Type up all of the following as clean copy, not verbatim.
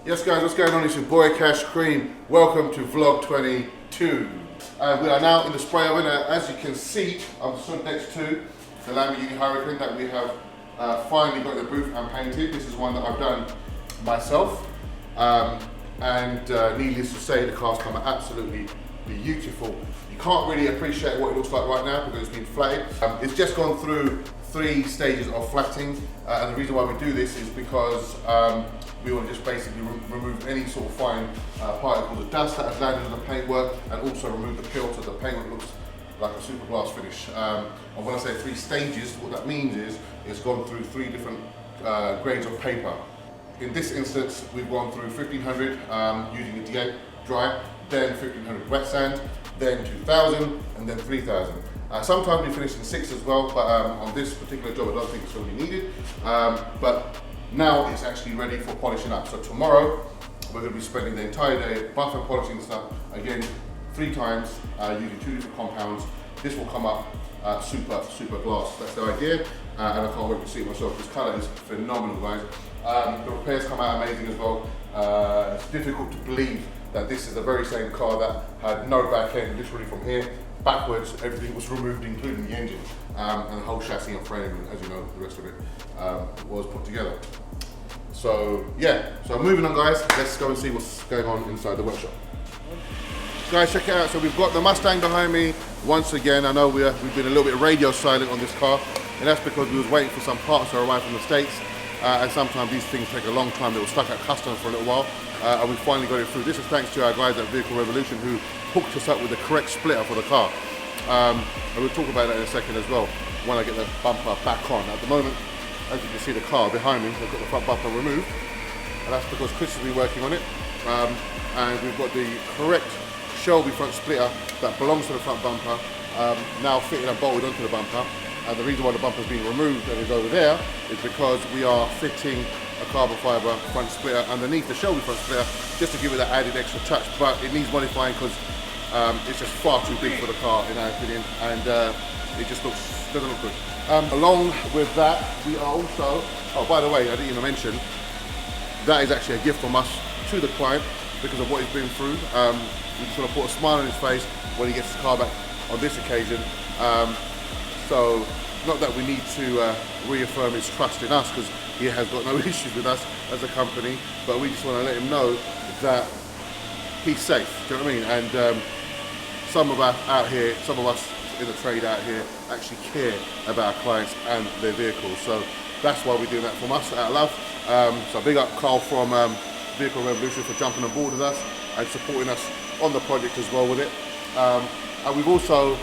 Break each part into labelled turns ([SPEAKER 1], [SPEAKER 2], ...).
[SPEAKER 1] Yes guys, what's going on? It's your boy Kash, Kream. Welcome to vlog 22. We are now in the spray oven. As you can see, I'm stood next to the Lamborghini Hurricane that we have finally got the roof and painted. This is one that I've done myself. Needless to say, the car's come out absolutely beautiful. You can't really appreciate what it looks like right now because it's been flatted. It's just gone through 3 stages of flatting, and the reason why we do this is because we want to just basically remove any sort of fine particles of dust that have landed on the paintwork, and also remove the peel so the paintwork looks like a super gloss finish. And when I say 3 stages, what that means is it's gone through 3 different grades of paper. In this instance, we've gone through 1500 using the D8 dry, then 1500 wet sand, then 2000, and then 3000. Sometimes we finish in 6 as well, but on this particular job I don't think it's really needed. But now it's actually ready for polishing up. So tomorrow we're going to be spending the entire day buff and polishing stuff again 3 times using 2 different compounds. This will come up super gloss. That's the idea, and I can't wait to see it myself. This colour is phenomenal, guys. The repairs come out amazing as well. It's difficult to believe that this is the very same car that had no back end, literally from here backwards, everything was removed, including the engine, and the whole chassis and frame, and as you know, the rest of it was put together. So yeah, so moving on guys, let's go and see what's going on inside the workshop. Guys, check it out. So we've got the Mustang behind me. Once again, I know we've been a little bit radio silent on this car, and that's because we was waiting for some parts to arrive from the States. And sometimes these things take a long time. They were stuck at customs for a little while, and we finally got it through. This is thanks to our guys at Vehicle Revolution who hooked us up with the correct splitter for the car. And we'll talk about that in a second as well when I get the bumper back on. At the moment, as you can see, the car behind me, they've got the front bumper removed, and that's because Chris has been working on it. And we've got the correct Shelby front splitter that belongs to the front bumper now fitted and bolted onto the bumper. And the reason why the bumper is being removed and is over there is because we are fitting a carbon fibre front splitter underneath the Shelby front splitter just to give it that added extra touch. But it needs modifying because it's just far too big for the car, in our opinion, and it just doesn't look good. Along with that, we are also, oh by the way, I didn't even mention, that is actually a gift from us to the client because of what he's been through. We just want to put a smile on his face when he gets his car back on this occasion. So, not that we need to reaffirm his trust in us because he has got no issues with us as a company, but we just want to let him know that he's safe, do you know what I mean? And some of us out here, some of us in the trade out here actually care about our clients and their vehicles. So that's why we're doing that from us out of love. So big up Carl from Vehicle Revolution for jumping on board with us and supporting us on the project as well with it. And we've also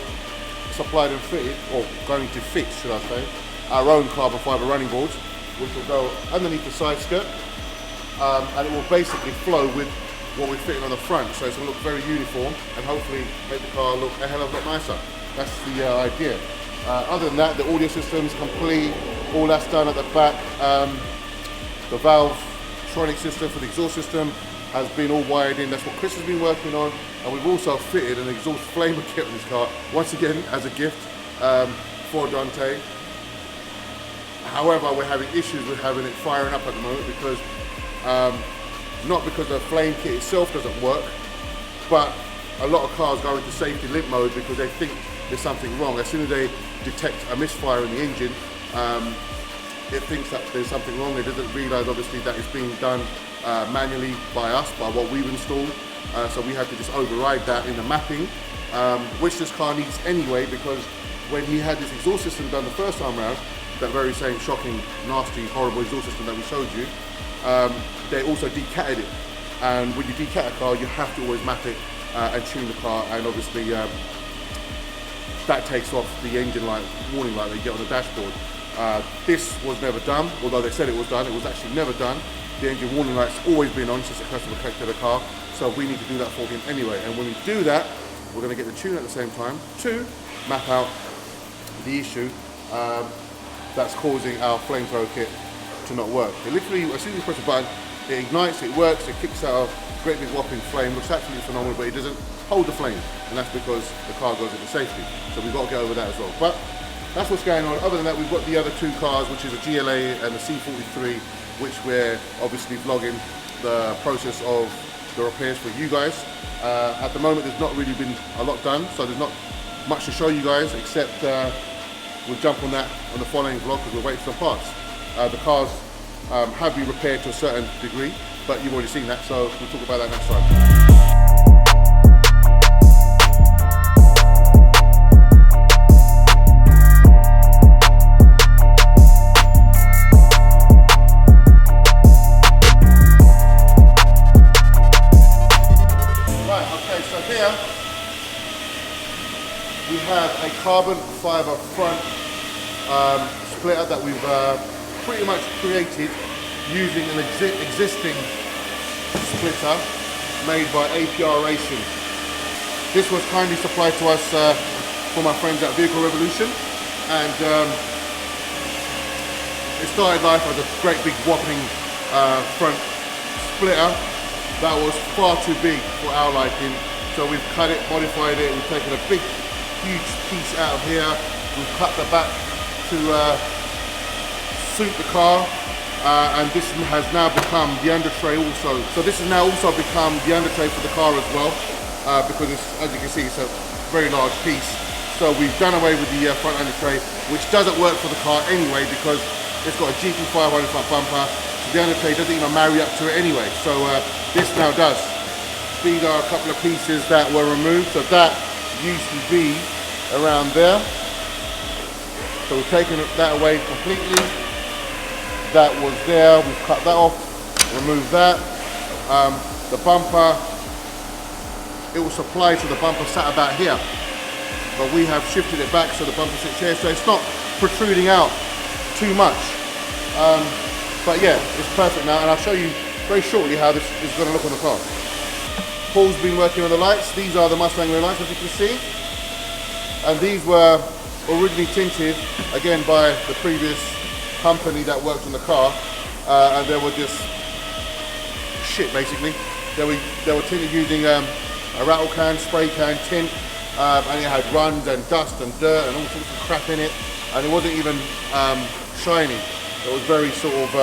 [SPEAKER 1] supplied and fitted, or going to fit, should I say, our own carbon fibre running boards, which will go underneath the side skirt, and it will basically flow with what we're fitting on the front, so it's going to look very uniform and hopefully make the car look a hell of a lot nicer. That's the idea. Other than that, the audio system's complete, all that's done at the back. The valve tronic system for the exhaust system has been all wired in. That's what Chris has been working on, and we've also fitted an exhaust flamer kit on this car, once again as a gift for Dante. However, we're having issues with having it firing up at the moment because not because the flame kit itself doesn't work, but a lot of cars go into safety limp mode because they think there's something wrong. As soon as they detect a misfire in the engine, it thinks that there's something wrong. It doesn't realise obviously that it's being done manually by us, by what we've installed. So we have to just override that in the mapping, which this car needs anyway, because when he had this exhaust system done the first time around, that very same shocking, nasty, horrible exhaust system that we showed you, they also decatted it. And when you decat a car, you have to always map it and tune the car, and obviously that takes off the engine light, warning light that you get on the dashboard. This was never done, although they said it was done, it was actually never done. The engine warning light's always been on since the customer collected the car, so we need to do that for him anyway. And when we do that, we're going to get the tune at the same time to map out the issue that's causing our flamethrower kit to not work. It literally, as soon as you press a button, it ignites, it works, it kicks out a great big whopping flame, looks absolutely phenomenal, but it doesn't hold the flame, and that's because the car goes into safety. So we've got to get over that as well. But that's what's going on. Other than that, we've got the other 2 cars, which is a GLA and a C43, which we're obviously vlogging the process of the repairs for you guys. At the moment, there's not really been a lot done, so there's not much to show you guys, except we'll jump on that on the following vlog because we're waiting for some parts. The cars have been repaired to a certain degree, but you've already seen that, so we'll talk about that next time. We have a carbon fiber front splitter that we've pretty much created using an existing splitter made by APR Racing. This was kindly supplied to us from our friends at Vehicle Revolution, and it started life as a great big whopping front splitter that was far too big for our liking. So we've cut it, modified it, we've taken a big, huge piece out of here, we've cut the back to suit the car, and this has now become the under tray also. So this has now also become the under tray for the car as well, because it's, as you can see, it's a very large piece. So we've done away with the front under tray, which doesn't work for the car anyway, because it's got a GP500 front bumper, so the under tray doesn't even marry up to it anyway. So this now does. These are a couple of pieces that were removed, so that used to be around there. So we've taken that away completely. That was there, we've cut that off, removed that. The bumper, it was supplied, so the bumper sat about here. But we have shifted it back so the bumper sits here, so it's not protruding out too much. But yeah, it's perfect now, and I'll show you very shortly how this is going to look on the car. Paul's been working on the lights. These are the Mustang rear lights, as you can see. And these were originally tinted, again, by the previous company that worked on the car. And they were just shit, basically. They were tinted using a rattle can, spray can tint. And it had runs and dust and dirt and all sorts of crap in it. And it wasn't even shiny. It was very sort of,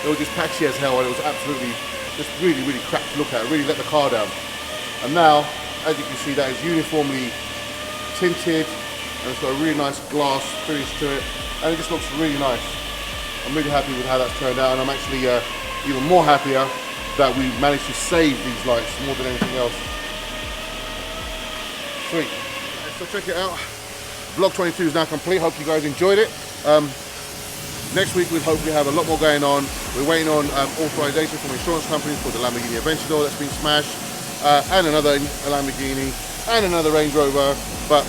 [SPEAKER 1] it was just patchy as hell, and it was absolutely just really, really crap to look at. It really let the car down. And now, as you can see, that is uniformly tinted, and it's got a really nice glass finish to it, and it just looks really nice. I'm really happy with how that's turned out, and I'm actually even more happier that we managed to save these lights more than anything else. Sweet. So check it out. Vlog 22 is now complete. Hope you guys enjoyed it. Next week we'll hopefully have a lot more going on. We're waiting on authorization from insurance companies for the Lamborghini Aventador that's been smashed, and another Lamborghini, and another Range Rover. But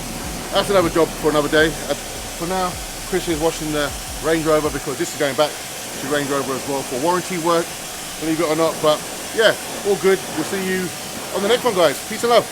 [SPEAKER 1] that's another job for another day. For now, Chris is washing the Range Rover because this is going back to Range Rover as well for warranty work, believe it or not. But yeah, all good. We'll see you on the next one, guys. Peace and love.